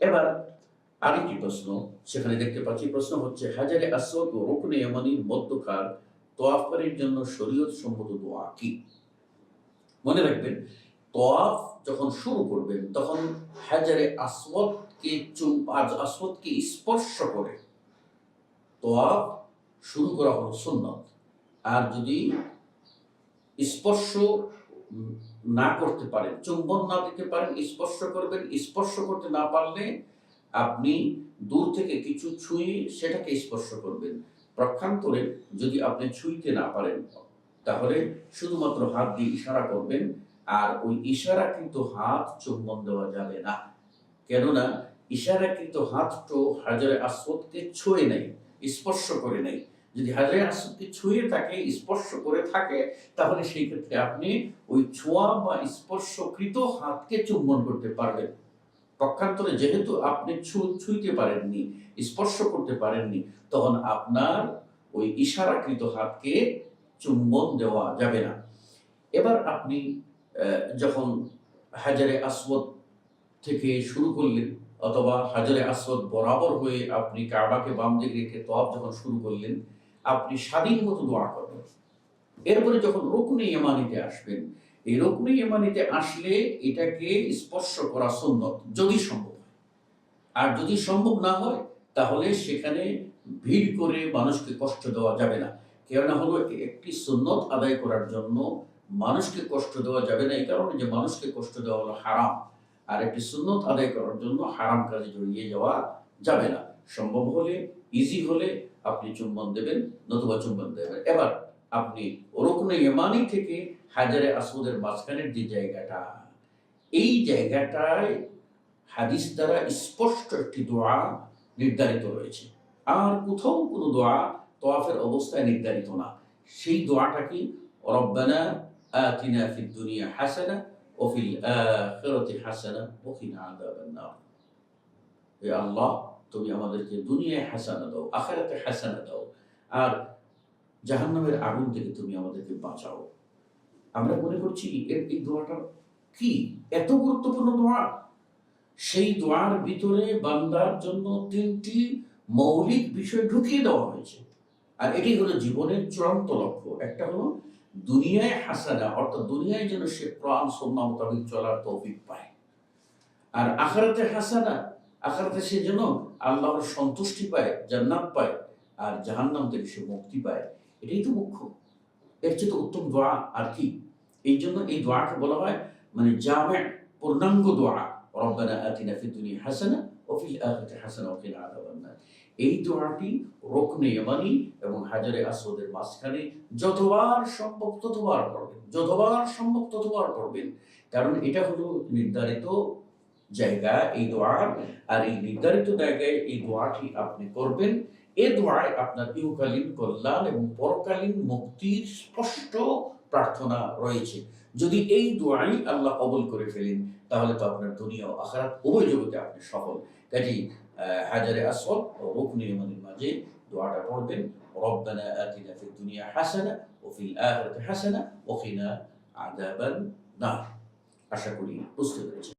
এবার আরেকটি প্রশ্ন সেখানে দেখতে পাচ্ছি, প্রশ্ন হচ্ছে হাজারে আসওয়াদ ও রুকনে ইয়ামানির মধ্যকার তওয়াফকারীর জন্য শরীয়ত সম্মত দোয়া কি? মনে রাখবেন, তওয়াফ যখন শুরু করবেন তখন হাজারে আসওয়াদকে স্পর্শ করে তওয়াফ শুরু করা হলো সুন্নত। আর যদি স্পর্শ না করতে পারেন, চুম্বন না দিতে পারেন, স্পর্শ করবেন, স্পর্শ করতে না পারলে আপনি দূর থেকে কিছু ছুঁয়ে সেটাকে স্পর্শ করবেন। পক্ষান্তরে যদি আপনি ছুঁইতে না পারেন তাহলে শুধুমাত্র হাত দিয়ে ইশারা করবেন, আর ওই ইশারাকৃত হাত চুম্বন দেওয়া যাবে না। কেননা ইশারাকৃত হাত তো হাজারে আসওয়াদকে ছুঁয়ে নেই, স্পর্শ করে নেই। যদি হাজারে আসওয়াদকে ছুঁয়ে থাকে, স্পর্শ করে থাকে, তাহলে সেই ক্ষেত্রে আপনি ওই ছোঁয়া বা স্পর্শকৃত হাতকে চুম্বন করতে পারবেন। পক্ষান্তরে যেহেতু আপনি ছুঁইতে পারেননি, স্পর্শ করতে পারেননি, তখন আপনার ওই ইশারাকৃত হাতকে চুম্বন দেওয়া যাবে না। এবার আপনি যখন হাজারে আসওয়াদ থেকে শুরু করলেন, অথবা হাজারে আসওয়াদ বরাবর হয়ে আপনি কাবাকে বাম দিকে রেখে তওয়াফ যখন শুরু করলেন, আপনি স্বাধীন মতো দোয়া করবেন। এরপরে যখন রুকনে ইয়ামানিতে আসবেন, এই রুকনে ইয়ামানিতে আসলে এটাকে স্পর্শ করা সুন্নত যদি সম্ভব হয়। আর যদি সম্ভব না হয় তাহলে সেখানে ভিড় করে মানুষকে কষ্ট দেওয়া যাবে না। কেননা হলো একটি সুন্নত আদায় করার জন্য মানুষকে কষ্ট দেওয়া যাবে না, এই কারণে যে মানুষকে কষ্ট দেওয়া হলো হারাম। আর একটি সুন্নত আদায় করার জন্য হারাম কাজে জড়িয়ে যাওয়া যাবে না। সম্ভব হলে, ইজি হলে আপনি চুম্বন দেবেন, নতুবা চুম্বন দেবেন। এবার আপনি রুকনে ইয়ামানি থেকে হাজারে আসওয়াদের মাঝখানের যে জায়গাটা, এই জায়গাটায় হাদিস দ্বারা স্পষ্ট একটি দোয়া নির্ধারিত রয়েছে। আর কোথাও কোনো দোয়া তওয়াফের অবস্থায় নির্ধারিত না। সেই দোয়াটা কি? রব্বানা আতিনা ফিদ দুনিয়া হাসানা ওয়া ফিল আখিরাতি হাসানা ওয়া কিনা আযাবান নার। হে আল্লাহ, তুমি আমাদেরকে দুনিয়ায় হাসানা দাও, আখিরাতে হাসানা দাও, আর জাহান্নামের আগুন থেকে তুমি আমাদেরকে বাঁচাও। আমরা মনে করছি এই দোয়াটা কি এত গুরুত্বপূর্ণ দোয়া? সেই দোয়ার ভিতরে বান্দার জন্য ৩টি মৌলিক বিষয় ঢুকিয়ে দেওয়া হয়েছে। আর এটি হলো জীবনের চূড়ান্ত লক্ষ্য। একটা হলো দুনিয়ায় হাসানা, অর্থাৎ দুনিয়ায় যেন সে কোরআন সুন্নাহ মোতাবেক চলার তৌফিক পায়। আর আখিরাতে হাসানা, আখিরাতে সে যেন আল্লাহর সন্তুষ্টি পায়, জান্নাত পায়, আর জাহান্নাম থেকে সে মুক্তি পায়। এটাই তো মুখ্য। এর চেয়ে তো উত্তম দোয়া আর কি? এই জন্য এই দোয়াকে বলা হয় মানে জামে, পূর্ণাঙ্গ দোয়া। রব্বানা আতিনা ফিদ দুনিয়া হাসানা ওয়া ফিল আখিরাতি হাসানা ওয়া কিনা আযাবান নার। এই দোয়াটি রুকনে ইয়ামানি এবং হাজারে আসওয়াদের মাঝখানে যতবার সম্ভব ততবার পড়বেন, যতবার সম্ভব ততবার পড়বেন। কারণ এটা হলো নির্ধারিত জায়গা এই দোয়ার। আর এই নির্ধারিত জায়গায় এই দোয়াটি আপনি করবেন। এ দোয়ায় আপনার ইহকালীন কল্যাণ এবং পরকালীন মুক্তির স্পষ্ট প্রার্থনা রয়েছে। যদি এই দোয়াই আল্লাহ কবুল করে ফেলেন, তাহলে তো আপনার দুনিয়া ও আখিরাত উভয় জগতে আপনি সফল। কাজেই হাজারে আসওয়াদ ও রুকনে ইয়ামানির মাঝে দোয়াটা পড়বেন, রব্বানা আতিনা ফিদ দুনিয়া হাসানা ওয়া ফিল আখিরাতি হাসানা ওয়া কিনা আযাবান নার। আশা করি বুঝতে পেরেছেন।